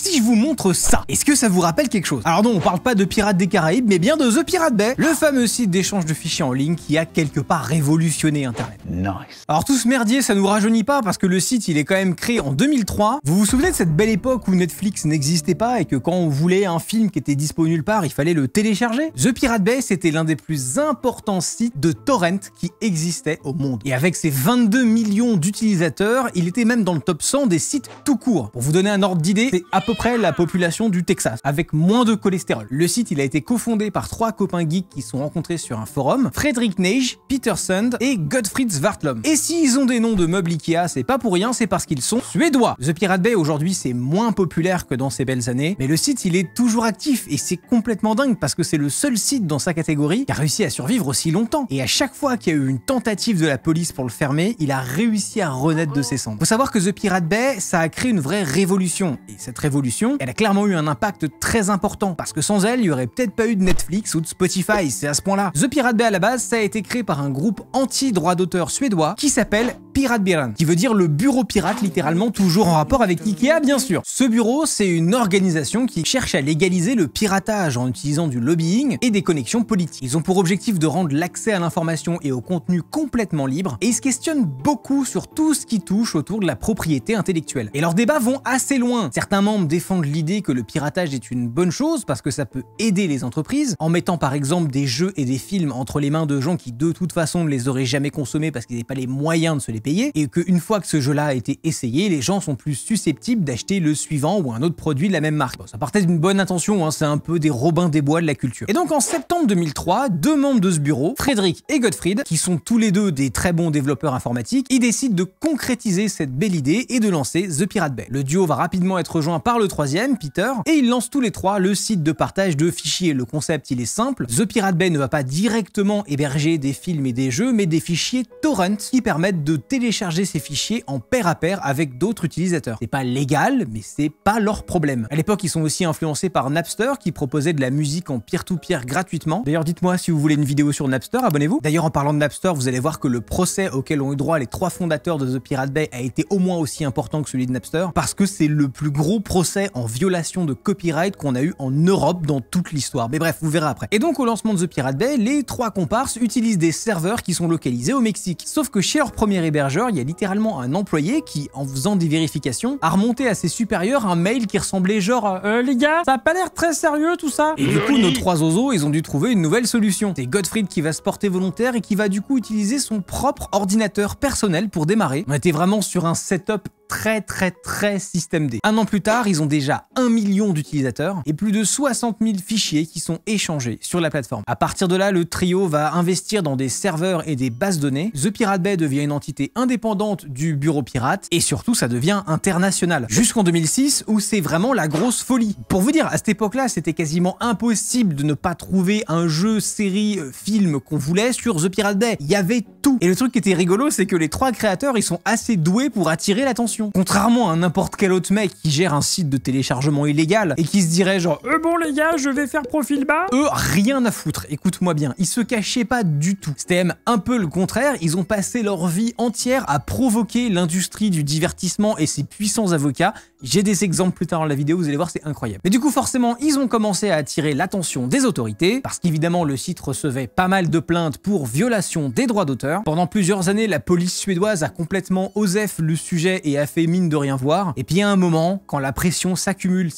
si je vous montre ça, est-ce que ça vous rappelle quelque chose? Alors non, on parle pas de Pirates des Caraïbes, mais bien de The Pirate Bay, le fameux site d'échange de fichiers en ligne qui a quelque part révolutionné Internet. Nice. Alors tout ce merdier, ça nous rajeunit pas parce que le site, il est quand même créé en 2003. Vous vous souvenez de cette belle époque où Netflix n'existait pas et que quand on voulait un film qui était dispo nulle part, il fallait le télécharger? The Pirate Bay, c'était l'un des plus importants sites de torrent qui existait au monde. Et avec ses 22 millions d'utilisateurs, il était même dans le top 100 des sites tout court. Pour vous donner un ordre d'idée, c'est à peu près la population du Texas, avec moins de cholestérol. Le site, il a été cofondé par 3 copains geeks qui se sont rencontrés sur un forum, Frederick Neige, Peter Sund et Gottfried Svartholm. Et s'ils ont des noms de meubles Ikea, c'est pas pour rien, c'est parce qu'ils sont suédois. The Pirate Bay aujourd'hui, c'est moins populaire que dans ces belles années, mais le site, il est toujours actif et c'est complètement dingue parce que c'est le seul site dans sa catégorie qui a réussi à survivre aussi longtemps. Et à chaque fois qu'il y a eu une tentative de la police pour le fermer, il a réussi à renaître de ses cendres. Faut savoir que The Pirate Bay, ça a créé une vraie révolution. Et cette révolution, elle a clairement eu un impact très important parce que sans elle, il y aurait peut-être pas eu de Netflix ou de Spotify, c'est à ce point-là. The Pirate Bay à la base, ça a été créé par un groupe anti-droit d'auteur suédois qui s'appelle Piratbyrån, qui veut dire le bureau pirate, littéralement, toujours en rapport avec Ikea, bien sûr. Ce bureau, c'est une organisation qui cherche à légaliser le piratage en utilisant du lobbying et des connexions politiques. Ils ont pour objectif de rendre l'accès à l'information et au contenu complètement libre, et ils se questionnent beaucoup sur tout ce qui touche autour de la propriété intellectuelle. Et leurs débats vont assez loin. Certains membres défendent l'idée que le piratage est une bonne chose parce que ça peut aider les entreprises, en mettant par exemple des jeux et des films entre les mains de gens qui de toute façon ne les auraient jamais consommés parce qu'ils n'avaient pas les moyens de se les payer, et qu'une fois que ce jeu-là a été essayé, les gens sont plus susceptibles d'acheter le suivant ou un autre produit de la même marque. Bon, ça partait d'une bonne intention, hein, c'est un peu des Robins des Bois de la culture. Et donc en septembre 2003, 2 membres de ce bureau, Frederick et Gottfried, qui sont tous les deux des très bons développeurs informatiques, ils décident de concrétiser cette belle idée et de lancer The Pirate Bay. Le duo va rapidement être rejoint par le troisième, Peter, et ils lancent tous les trois le site de partage de fichiers. Le concept, il est simple. The Pirate Bay ne va pas directement héberger des films et des jeux, mais des fichiers torrent qui permettent de télécharger ces fichiers en pair à pair avec d'autres utilisateurs. C'est pas légal, mais c'est pas leur problème. À l'époque, ils sont aussi influencés par Napster qui proposait de la musique en peer-to-peer gratuitement. D'ailleurs, dites-moi si vous voulez une vidéo sur Napster, abonnez-vous. D'ailleurs, en parlant de Napster, vous allez voir que le procès auquel ont eu droit les 3 fondateurs de The Pirate Bay a été au moins aussi important que celui de Napster, parce que c'est le plus gros procès en violation de copyright qu'on a eu en Europe dans toute l'histoire. Mais bref, vous verrez après. Et donc, au lancement de The Pirate Bay, les 3 comparses utilisent des serveurs qui sont localisés au Mexique. Sauf que chez leur premier hébergeur, il y a littéralement un employé qui, en faisant des vérifications, a remonté à ses supérieurs un mail qui ressemblait genre les gars, ça a pas l'air très sérieux tout ça. Et du coup, nos 3 zozos, ils ont dû trouver une nouvelle solution. C'est Gottfried qui va se porter volontaire et qui va du coup utiliser son propre ordinateur personnel pour démarrer. On était vraiment sur un setup très système D. Un an plus tard, ils ont déjà 1 million d'utilisateurs et plus de 60 000 fichiers qui sont échangés sur la plateforme. À partir de là, le trio va investir dans des serveurs et des bases données. The Pirate Bay devient une entité indépendante du bureau pirate et surtout, ça devient international. Jusqu'en 2006 où c'est vraiment la grosse folie. Pour vous dire, à cette époque-là, c'était quasiment impossible de ne pas trouver un jeu, série, film qu'on voulait sur The Pirate Bay. Il y avait tout. Et le truc qui était rigolo, c'est que les 3 créateurs, ils sont assez doués pour attirer l'attention. Contrairement à n'importe quel autre mec qui gère un site de téléchargement illégal et qui se dirait genre bon les gars, je vais faire profil bas. Eux, rien à foutre, écoute-moi bien, ils se cachaient pas du tout. C'était même un peu le contraire, ils ont passé leur vie entière à provoquer l'industrie du divertissement et ses puissants avocats. J'ai des exemples plus tard dans la vidéo, vous allez voir, c'est incroyable. Mais du coup, forcément, ils ont commencé à attirer l'attention des autorités, parce qu'évidemment, le site recevait pas mal de plaintes pour violation des droits d'auteur. Pendant plusieurs années, la police suédoise a complètement osef le sujet et a fait mine de rien voir. Et puis à un moment, quand la pression s'accumule,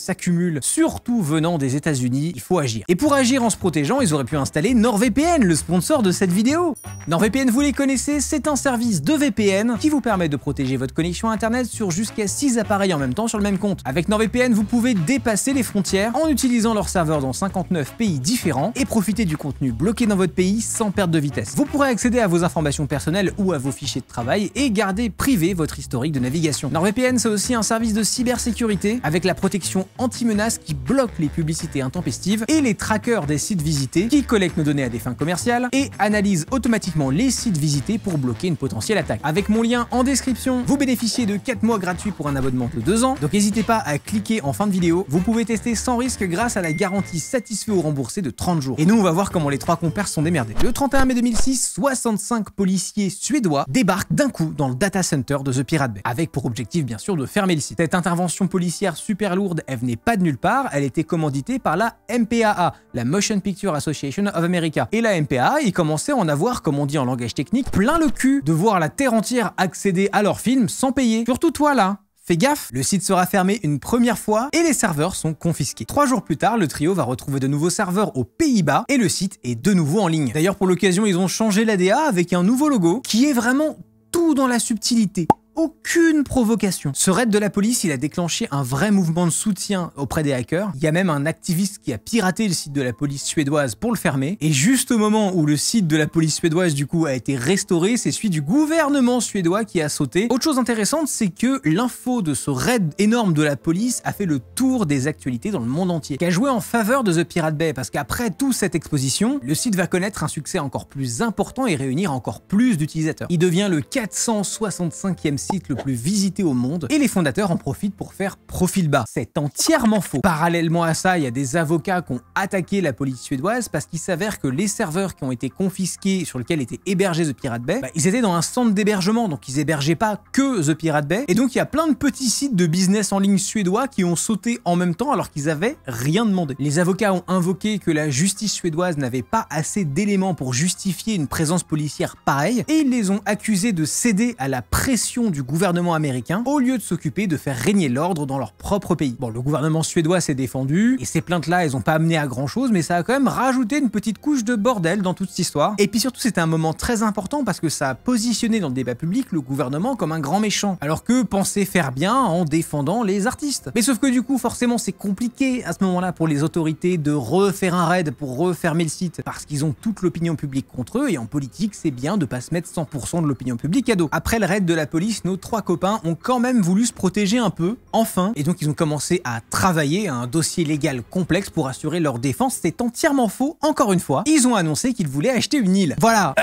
surtout venant des États-Unis, il faut agir. Et pour agir en se protégeant, ils auraient pu installer NordVPN, le sponsor de cette vidéo. NordVPN, vous les connaissez, c'est un service de VPN qui vous permet de protéger votre connexion internet sur jusqu'à 6 appareils en même temps sur le même compte. Avec NordVPN, vous pouvez dépasser les frontières en utilisant leurs serveurs dans 59 pays différents et profiter du contenu bloqué dans votre pays sans perte de vitesse. Vous pourrez accéder à vos informations personnelles ou à vos fichiers de travail et garder privé votre historique de navigation. NordVPN, c'est aussi un service de cybersécurité avec la protection anti-menace qui bloque les publicités intempestives et les trackers des sites visités qui collectent nos données à des fins commerciales et analysent automatiquement les sites visités pour bloquer une potentielle attaque. Avec mon lien en description, vous bénéficiez de 4 mois gratuits pour un abonnement de 2 ans, donc n'hésitez pas à cliquer en fin de vidéo. Vous pouvez tester sans risque grâce à la garantie satisfait ou remboursé de 30 jours. Et nous, on va voir comment les 3 compères sont démerdés. Le 31 mai 2006, 65 policiers suédois débarquent d'un coup dans le data center de The Pirate Bay, avec pour objectif bien sûr de fermer le site. Cette intervention policière super lourde, elle venait pas de nulle part, elle était commanditée par la MPAA, la Motion Picture Association of America. Et la MPAA, ils commençaient à en avoir, comme on dit en langage technique, plein le cul de voir la terre entière accéder à leurs films sans payer. Surtout toi là. Fais gaffe, le site sera fermé une première fois et les serveurs sont confisqués. 3 jours plus tard, le trio va retrouver de nouveaux serveurs aux Pays-Bas et le site est de nouveau en ligne. D'ailleurs, pour l'occasion, ils ont changé l'ADA avec un nouveau logo qui est vraiment tout dans la subtilité. Aucune provocation. Ce raid de la police, il a déclenché un vrai mouvement de soutien auprès des hackers. Il y a même un activiste qui a piraté le site de la police suédoise pour le fermer. Et juste au moment où le site de la police suédoise du coup a été restauré, c'est celui du gouvernement suédois qui a sauté. Autre chose intéressante, c'est que l'info de ce raid énorme de la police a fait le tour des actualités dans le monde entier, qui a joué en faveur de The Pirate Bay, parce qu'après toute cette exposition, le site va connaître un succès encore plus important et réunir encore plus d'utilisateurs. Il devient le 465e site le plus visité au monde et les fondateurs en profitent pour faire profil bas. C'est entièrement faux. Parallèlement à ça, il y a des avocats qui ont attaqué la police suédoise parce qu'il s'avère que les serveurs qui ont été confisqués sur lesquels était hébergé The Pirate Bay, ils étaient dans un centre d'hébergement, donc ils hébergeaient pas que The Pirate Bay, et donc il y a plein de petits sites de business en ligne suédois qui ont sauté en même temps alors qu'ils avaient rien demandé. Les avocats ont invoqué que la justice suédoise n'avait pas assez d'éléments pour justifier une présence policière pareille et ils les ont accusés de céder à la pression du gouvernement américain au lieu de s'occuper de faire régner l'ordre dans leur propre pays. Bon, le gouvernement suédois s'est défendu et ces plaintes-là, elles ont pas amené à grand chose, mais ça a quand même rajouté une petite couche de bordel dans toute cette histoire. Et puis surtout, c'était un moment très important parce que ça a positionné dans le débat public le gouvernement comme un grand méchant, alors que pensait faire bien en défendant les artistes. Mais sauf que du coup, forcément, c'est compliqué à ce moment-là pour les autorités de refaire un raid pour refermer le site parce qu'ils ont toute l'opinion publique contre eux et en politique, c'est bien de pas se mettre 100% de l'opinion publique à dos. Après le raid de la police, nos 3 copains ont quand même voulu se protéger un peu, enfin, et donc ils ont commencé à travailler à un dossier légal complexe pour assurer leur défense. C'est entièrement faux, encore une fois. Ils ont annoncé qu'ils voulaient acheter une île. Voilà.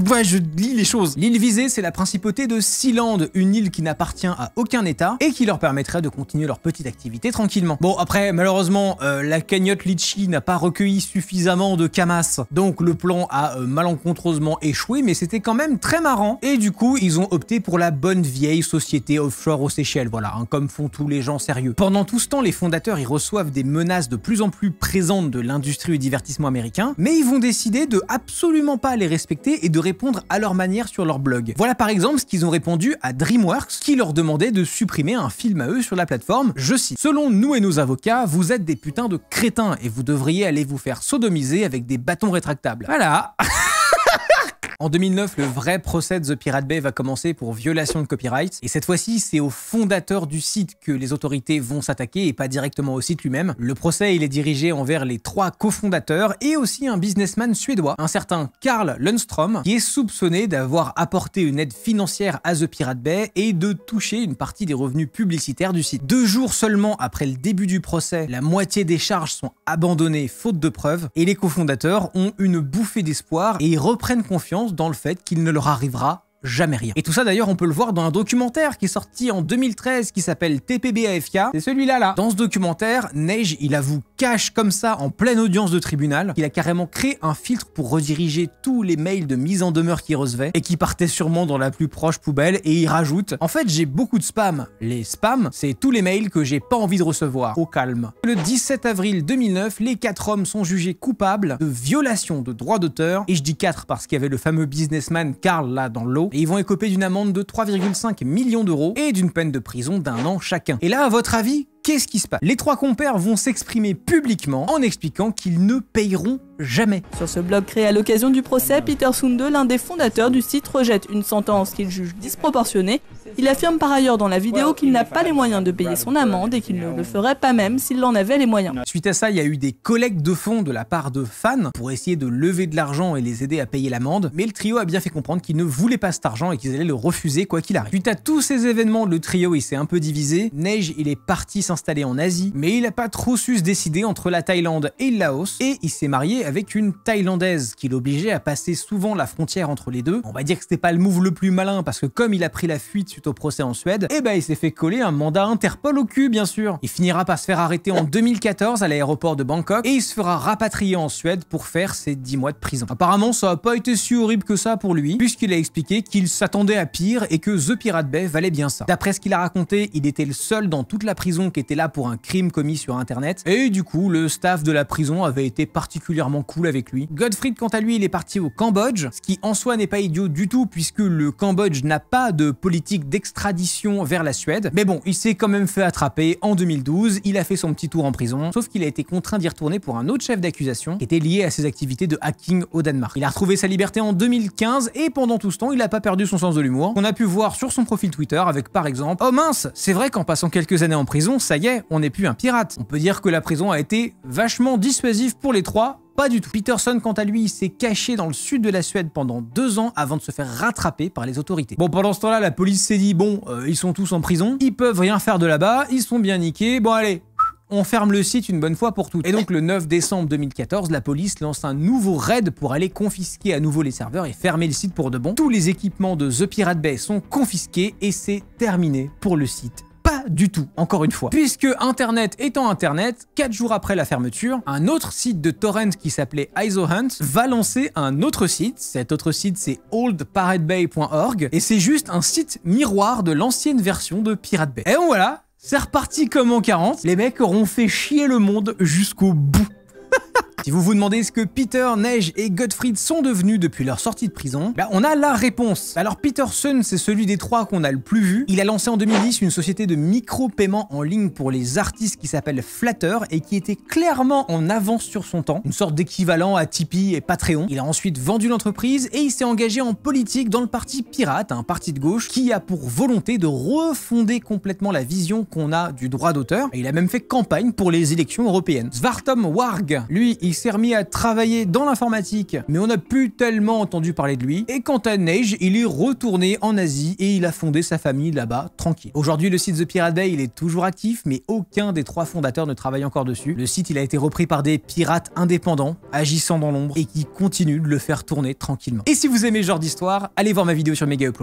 Ouais, je lis les choses. L'île visée, c'est la principauté de Sealand, une île qui n'appartient à aucun état et qui leur permettrait de continuer leur petite activité tranquillement. Bon, après, malheureusement, la cagnotte Litchi n'a pas recueilli suffisamment de camas, donc le plan a malencontreusement échoué, mais c'était quand même très marrant, et du coup, ils ont opté pour la bonne vieille société offshore aux Seychelles, voilà, comme font tous les gens sérieux. Pendant tout ce temps, les fondateurs ils reçoivent des menaces de plus en plus présentes de l'industrie du divertissement américain, mais ils vont décider de absolument pas les respecter et de répondre à leur manière sur leur blog. Voilà par exemple ce qu'ils ont répondu à DreamWorks qui leur demandait de supprimer un film à eux sur la plateforme. Je cite: selon nous et nos avocats, vous êtes des putains de crétins et vous devriez aller vous faire sodomiser avec des bâtons rétractables. Voilà. En 2009, le vrai procès de The Pirate Bay va commencer pour violation de copyright. Et cette fois-ci, c'est au fondateur du site que les autorités vont s'attaquer et pas directement au site lui-même. Le procès, il est dirigé envers les 3 cofondateurs et aussi un businessman suédois, un certain Carl Lundström, qui est soupçonné d'avoir apporté une aide financière à The Pirate Bay et de toucher une partie des revenus publicitaires du site. 2 jours seulement après le début du procès, la moitié des charges sont abandonnées faute de preuves et les cofondateurs ont une bouffée d'espoir et ils reprennent confiance dans le fait qu'il ne leur arrivera jamais rien. Et tout ça d'ailleurs on peut le voir dans un documentaire qui est sorti en 2013 qui s'appelle TPB-AFK, c'est celui-là là. Dans ce documentaire, Neige il avoue cash comme ça en pleine audience de tribunal qu'il a carrément créé un filtre pour rediriger tous les mails de mise en demeure qu'il recevait et qui partaient sûrement dans la plus proche poubelle, et il rajoute: en fait j'ai beaucoup de spam. Les spams, c'est tous les mails que j'ai pas envie de recevoir. Au calme. Le 17 avril 2009, les 4 hommes sont jugés coupables de violation de droits d'auteur, et je dis 4 parce qu'il y avait le fameux businessman Carl là dans l'eau, et ils vont écoper d'une amende de 3,5 millions d'euros et d'une peine de prison d'1 an chacun. Et là, à votre avis, qu'est-ce qui se passe? Les 3 compères vont s'exprimer publiquement en expliquant qu'ils ne payeront jamais. Sur ce blog créé à l'occasion du procès, Peter Sunde, l'un des fondateurs du site, rejette une sentence qu'il juge disproportionnée. Il affirme par ailleurs dans la vidéo qu'il n'a pas les moyens de payer son amende et qu'il ne le ferait pas même s'il en avait les moyens. Suite à ça, il y a eu des collectes de fonds de la part de fans pour essayer de lever de l'argent et les aider à payer l'amende, mais le trio a bien fait comprendre qu'ils ne voulaient pas cet argent et qu'ils allaient le refuser quoi qu'il arrive. Suite à tous ces événements, le trio il s'est un peu divisé. Neige il est parti s'installer en Asie, mais il n'a pas trop su se décider entre la Thaïlande et le Laos, et il s'est marié avec une Thaïlandaise qui l'obligeait à passer souvent la frontière entre les deux. On va dire que c'était pas le move le plus malin parce que comme il a pris la fuite suite au procès en Suède, eh ben il s'est fait coller un mandat Interpol au cul bien sûr. Il finira par se faire arrêter en 2014 à l'aéroport de Bangkok et il se fera rapatrier en Suède pour faire ses 10 mois de prison. Apparemment ça a pas été si horrible que ça pour lui puisqu'il a expliqué qu'il s'attendait à pire et que The Pirate Bay valait bien ça. D'après ce qu'il a raconté, il était le seul dans toute la prison qui était là pour un crime commis sur internet et du coup le staff de la prison avait été particulièrement cool avec lui. Godfried quant à lui il est parti au Cambodge, ce qui en soi n'est pas idiot du tout puisque le Cambodge n'a pas de politique d'extradition vers la Suède, mais bon il s'est quand même fait attraper en 2012, il a fait son petit tour en prison, sauf qu'il a été contraint d'y retourner pour un autre chef d'accusation qui était lié à ses activités de hacking au Danemark. Il a retrouvé sa liberté en 2015 et pendant tout ce temps il a pas perdu son sens de l'humour, qu'on a pu voir sur son profil Twitter avec par exemple « Oh mince, c'est vrai qu'en passant quelques années en prison, ça y est, on n'est plus un pirate ». On peut dire que la prison a été vachement dissuasive pour les trois. Pas du tout. Peterson, quant à lui, il s'est caché dans le sud de la Suède pendant 2 ans avant de se faire rattraper par les autorités. Bon, pendant ce temps-là, la police s'est dit, bon, ils sont tous en prison, ils peuvent rien faire de là-bas, ils sont bien niqués, bon allez, on ferme le site une bonne fois pour toutes. Et donc le 9 décembre 2014, la police lance un nouveau raid pour aller confisquer à nouveau les serveurs et fermer le site pour de bon. Tous les équipements de The Pirate Bay sont confisqués et c'est terminé pour le site. Pas du tout, encore une fois. Puisque Internet étant Internet, 4 jours après la fermeture, un autre site de torrent qui s'appelait ISOHunt va lancer un autre site. Cet autre site, c'est oldpiratebay.org et c'est juste un site miroir de l'ancienne version de Pirate Bay. Et donc voilà, c'est reparti comme en 40. Les mecs auront fait chier le monde jusqu'au bout. Si vous vous demandez ce que Peter, Neige et Godfried sont devenus depuis leur sortie de prison, bah on a la réponse. Alors Peterson, c'est celui des trois qu'on a le plus vu. Il a lancé en 2010 une société de micro-paiement en ligne pour les artistes qui s'appelle Flatter et qui était clairement en avance sur son temps, une sorte d'équivalent à Tipeee et Patreon. Il a ensuite vendu l'entreprise et il s'est engagé en politique dans le parti Pirate, un parti de gauche qui a pour volonté de refonder complètement la vision qu'on a du droit d'auteur. Et il a même fait campagne pour les élections européennes. Svartom Warg, lui, il s'est remis à travailler dans l'informatique, mais on n'a plus tellement entendu parler de lui. Et quant à Neige, il est retourné en Asie et il a fondé sa famille là-bas, tranquille. Aujourd'hui, le site The Pirate Bay, il est toujours actif, mais aucun des 3 fondateurs ne travaille encore dessus. Le site, il a été repris par des pirates indépendants, agissant dans l'ombre, et qui continuent de le faire tourner tranquillement. Et si vous aimez ce genre d'histoire, allez voir ma vidéo sur Mega Upload.